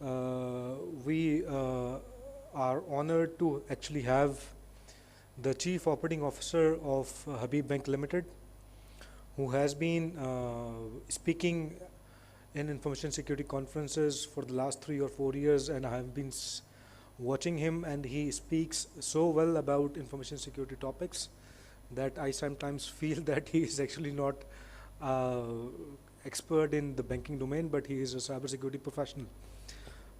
We are honored to actually have the Chief Operating Officer of Habib Bank Limited, who has been speaking in information security conferences for the last 3 or 4 years, and I have been watching him, and he speaks so well about information security topics that I sometimes feel that he is actually not expert in the banking domain, but he is a cybersecurity professional.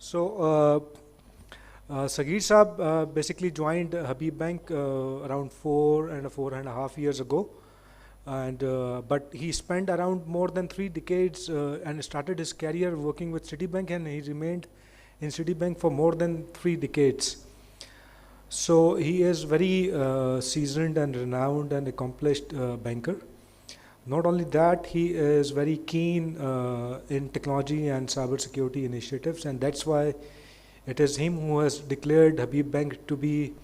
So Sagheer Saab basically joined Habib Bank around 4.5 years ago, and but he spent around more than 3 decades and started his career working with Citibank, and he remained in Citibank for more than 3 decades. So he is very seasoned and renowned and accomplished banker. Not only that, he is very keen in technology and cybersecurity initiatives, and that's why it is him who has declared Habib Bank to be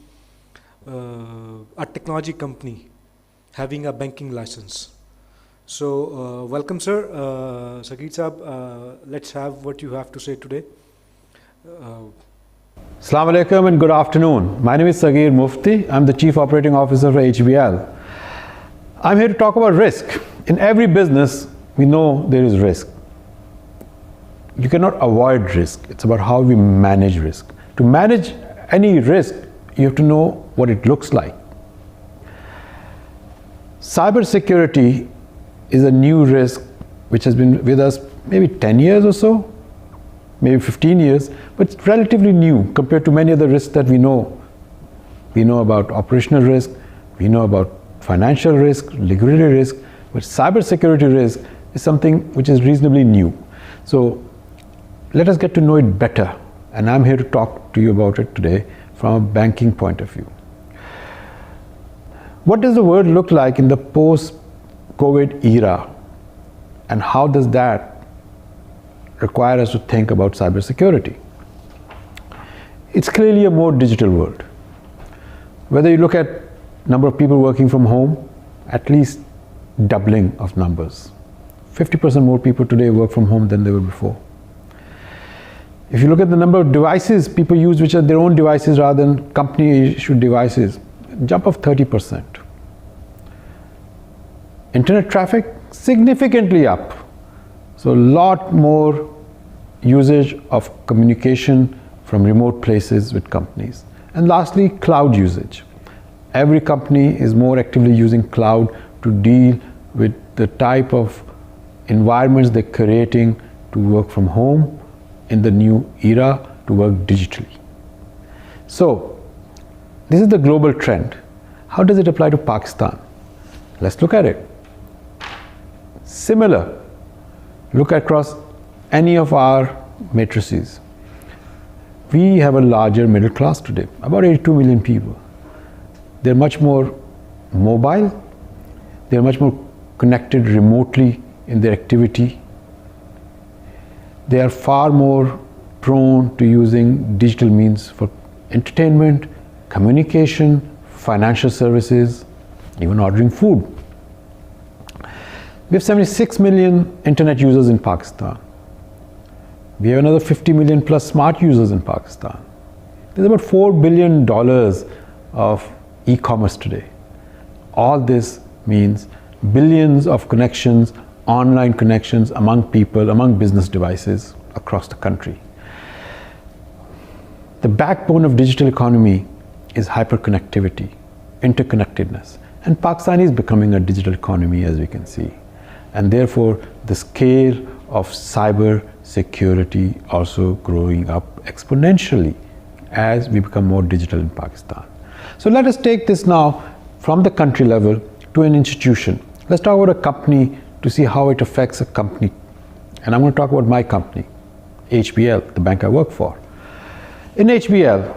a technology company having a banking license. So welcome, sir. Sagheer Saab, let's have what you have to say today. Assalamu alaikum and good afternoon. My name is Sagheer Mufti. I'm the Chief Operating Officer for HBL. I'm here to talk about risk. In every business, we know there is risk. You cannot avoid risk. It's about how we manage risk. To manage any risk, you have to know what it looks like. Cybersecurity is a new risk which has been with us maybe 10 years or so, maybe 15 years, but it's relatively new compared to many other risks that we know. We know about operational risk, we know about financial risk, liquidity risk, but cybersecurity risk is something which is reasonably new. So let us get to know it better, and I'm here to talk to you about it today from a banking point of view. What does the world look like in the post-COVID era, and how does that require us to think about cybersecurity? It's clearly a more digital world. Whether you look at number of people working from home, at least doubling of numbers. 50% more people today work from home than they were before. If you look at the number of devices people use, which are their own devices rather than company-issued devices, jump of 30%. Internet traffic significantly up. So a lot more usage of communication from remote places with companies. And lastly, cloud usage. Every company is more actively using cloud to deal with the type of environments they're creating to work from home in the new era, to work digitally. So this is the global trend. How does it apply to Pakistan? Let's look at it. Similar. Look across any of our matrices. We have a larger middle class today, about 82 million people. They're much more mobile, they're much more connected remotely in their activity. They are far more prone to using digital means for entertainment, communication, financial services, even ordering food. We have 76 million internet users in Pakistan. We have another 50 million plus smart users in Pakistan. There's about $4 billion of e-commerce today. All this means billions of connections, online connections among people, among business devices across the country. The backbone of digital economy is hyperconnectivity, interconnectedness. And Pakistan is becoming a digital economy, as we can see. And therefore, the scale of cyber security also growing up exponentially as we become more digital in Pakistan. So let us take this now from the country level to an institution. Let's talk about a company to see how it affects a company. And I'm going to talk about my company, HBL, the bank I work for. In HBL,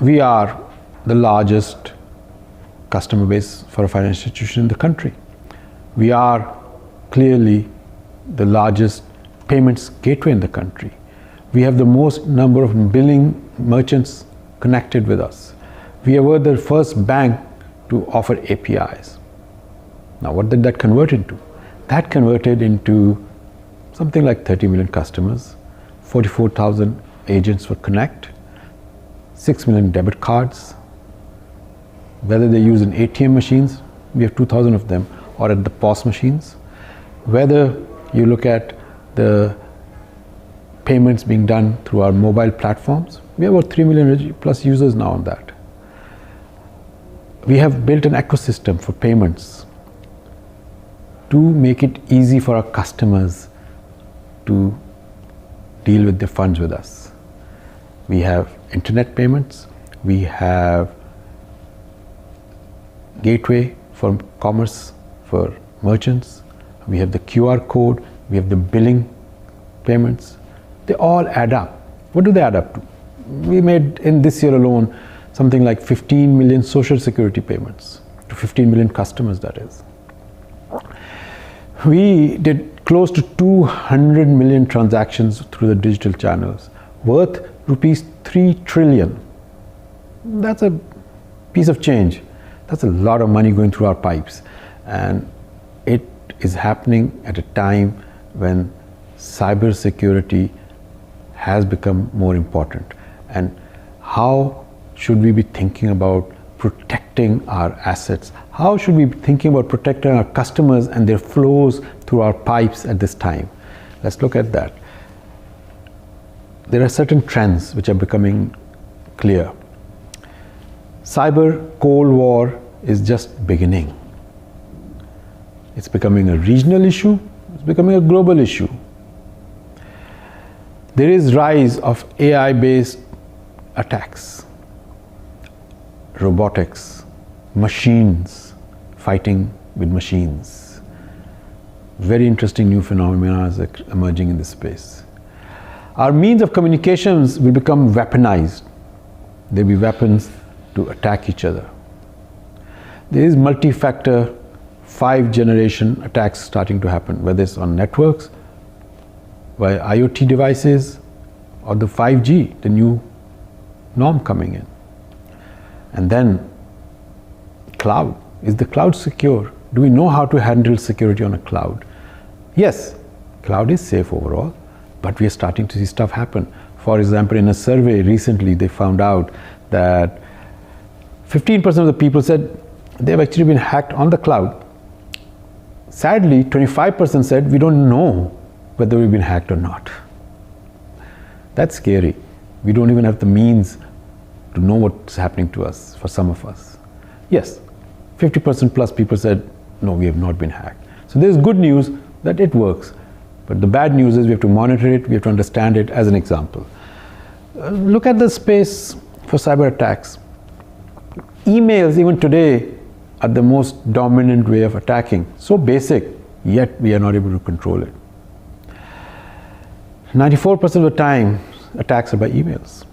we are the largest customer base for a financial institution in the country. We are clearly the largest payments gateway in the country. We have the most number of billing merchants connected with us. We were the first bank to offer APIs. Now, what did that convert into? That converted into something like 30 million customers, 44,000 agents for Connect, 6 million debit cards. Whether they use in ATM machines, we have 2,000 of them, or at the POS machines. Whether you look at the payments being done through our mobile platforms, we have about 3 million plus users now on that. We have built an ecosystem for payments to make it easy for our customers to deal with their funds with us. We have internet payments, we have gateway for commerce for merchants, we have the QR code, we have the billing payments. They all add up. What do they add up to? We made in this year alone something like 15 million social security payments to 15 million customers, that is. We did close to 200 million transactions through the digital channels worth rupees 3 trillion. That's a piece of change. That's a lot of money going through our pipes, and it is happening at a time when cybersecurity has become more important. And how should we be thinking about protecting our assets? How should we be thinking about protecting our customers and their flows through our pipes at this time? Let's look at that. There are certain trends which are becoming clear. Cyber Cold War is just beginning. It's becoming a regional issue, it's becoming a global issue. There is rise of AI-based attacks, robotics, machines fighting with machines. Very interesting new phenomena is emerging in this space. Our means of communications will become weaponized. There will be weapons to attack each other. There is multi-factor 5th-generation attacks starting to happen, whether it's on networks, by IoT devices, or the 5G, the new norm coming in. And then cloud. Is the cloud secure? Do we know how to handle security on a cloud? Yes, cloud is safe overall, but we are starting to see stuff happen. For example, in a survey recently, they found out that 15% of the people said they've actually been hacked on the cloud. Sadly, 25% said we don't know whether we've been hacked or not. That's scary. We don't even have the means to know what's happening to us, for some of us. Yes, 50% plus people said, no, we have not been hacked. So there's good news that it works. But the bad news is we have to monitor it, we have to understand it. As an example, look at the space for cyber attacks. Emails, even today, are the most dominant way of attacking. So basic, yet we are not able to control it. 94% of the time, attacks are by emails.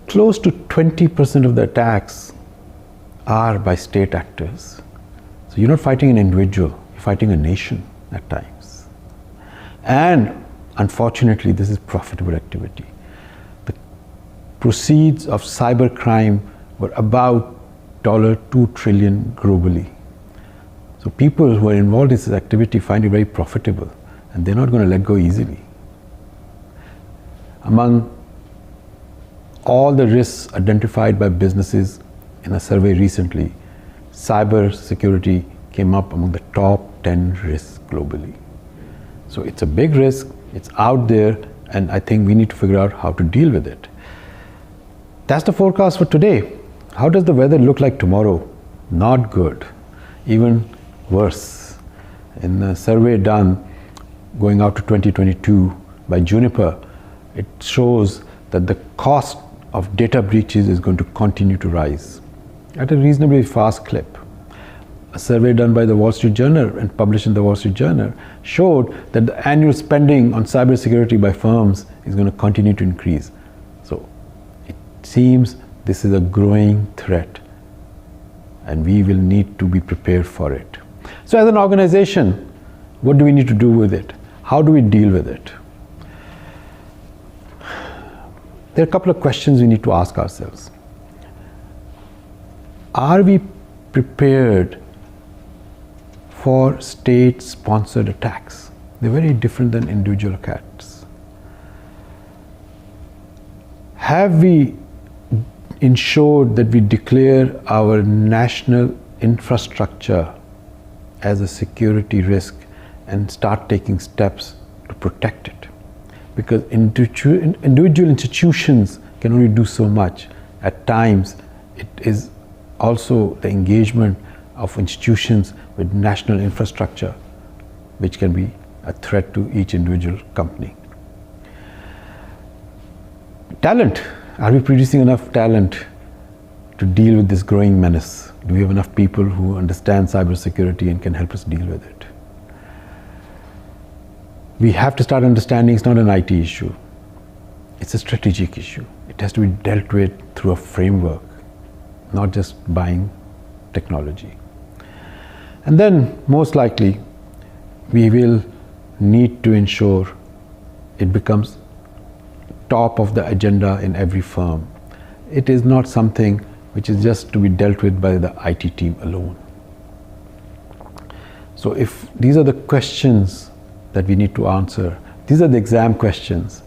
Close to 20% of the attacks are by state actors. So you're not fighting an individual, you're fighting a nation at times. And unfortunately, this is profitable activity. The proceeds of cybercrime were about $2 trillion globally. So people who are involved in this activity find it very profitable, and they're not going to let go easily. Among all the risks identified by businesses in a survey recently, cybersecurity came up among the top 10 risks globally. So it's a big risk, it's out there, and I think we need to figure out how to deal with it. That's the forecast for today. How does the weather look like tomorrow? Not good, even worse. In a survey done going out to 2022 by Juniper, it shows that the cost of data breaches is going to continue to rise at a reasonably fast clip. A survey done by the Wall Street Journal and published in the Wall Street Journal showed that the annual spending on cybersecurity by firms is going to continue to increase. So it seems this is a growing threat, and we will need to be prepared for it. So as an organization, what do we need to do with it? How do we deal with it? There are a couple of questions we need to ask ourselves. Are we prepared for state-sponsored attacks? They're very different than individual cats. Have we ensured that we declare our national infrastructure as a security risk and start taking steps to protect it? Because individual institutions can only do so much. At times, it is also the engagement of institutions with national infrastructure which can be a threat to each individual company. Talent. Are we producing enough talent to deal with this growing menace? Do we have enough people who understand cybersecurity and can help us deal with it? We have to start understanding it's not an IT issue. It's a strategic issue. It has to be dealt with through a framework, not just buying technology. And then, most likely, we will need to ensure it becomes top of the agenda in every firm. It is not something which is just to be dealt with by the IT team alone. So if these are the questions that we need to answer, these are the exam questions,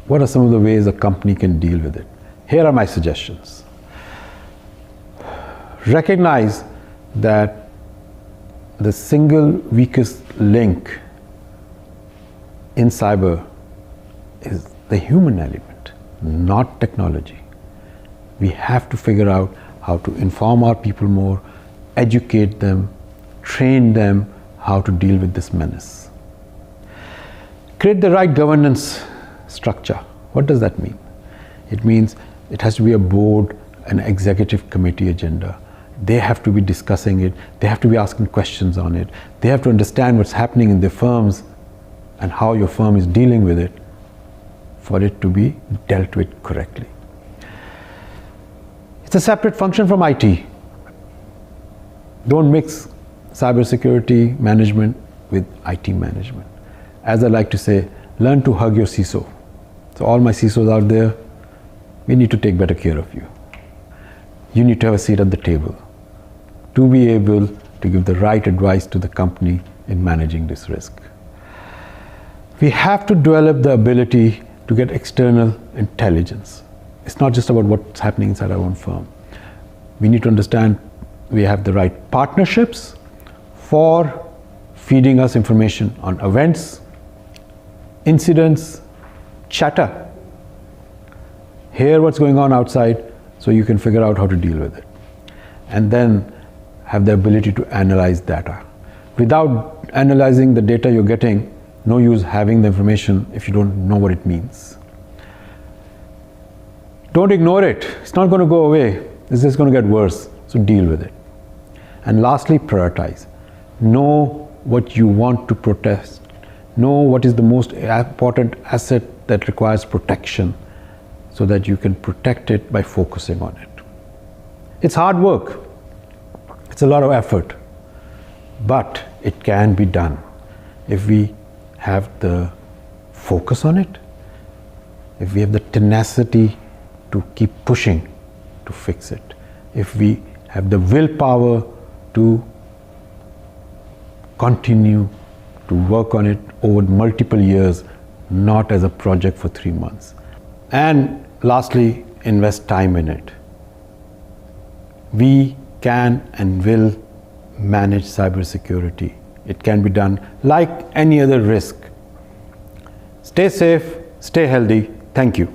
what are some of the ways a company can deal with it? Here are my suggestions. Recognize that the single weakest link in cyber is the human element, not technology. We have to figure out how to inform our people more, educate them, train them how to deal with this menace. Create the right governance structure. What does that mean? It means it has to be a board, an executive committee agenda. They have to be discussing it. They have to be asking questions on it. They have to understand what's happening in their firms and how your firm is dealing with it for it to be dealt with correctly. It's a separate function from IT. Don't mix cybersecurity management with IT management. As I like to say, learn to hug your CISO. So all my CISOs out there, we need to take better care of you. You need to have a seat at the table to be able to give the right advice to the company in managing this risk. We have to develop the ability to get external intelligence. It's not just about what's happening inside our own firm. We need to understand we have the right partnerships for feeding us information on events, incidents, chatter. Hear what's going on outside so you can figure out how to deal with it. And then have the ability to analyze data. Without analyzing the data you're getting, no use having the information if you don't know what it means. Don't ignore it. It's not going to go away. It's just going to get worse. So deal with it. And lastly, prioritize. Know what you want to protect. Know what is the most important asset that requires protection so that you can protect it by focusing on it. It's hard work. It's a lot of effort. But it can be done if we have the focus on it, if we have the tenacity to keep pushing to fix it, if we have the willpower to continue to work on it over multiple years, not as a project for 3 months. And lastly, invest time in it. We can and will manage cybersecurity. It can be done like any other risk. Stay safe, stay healthy. Thank you.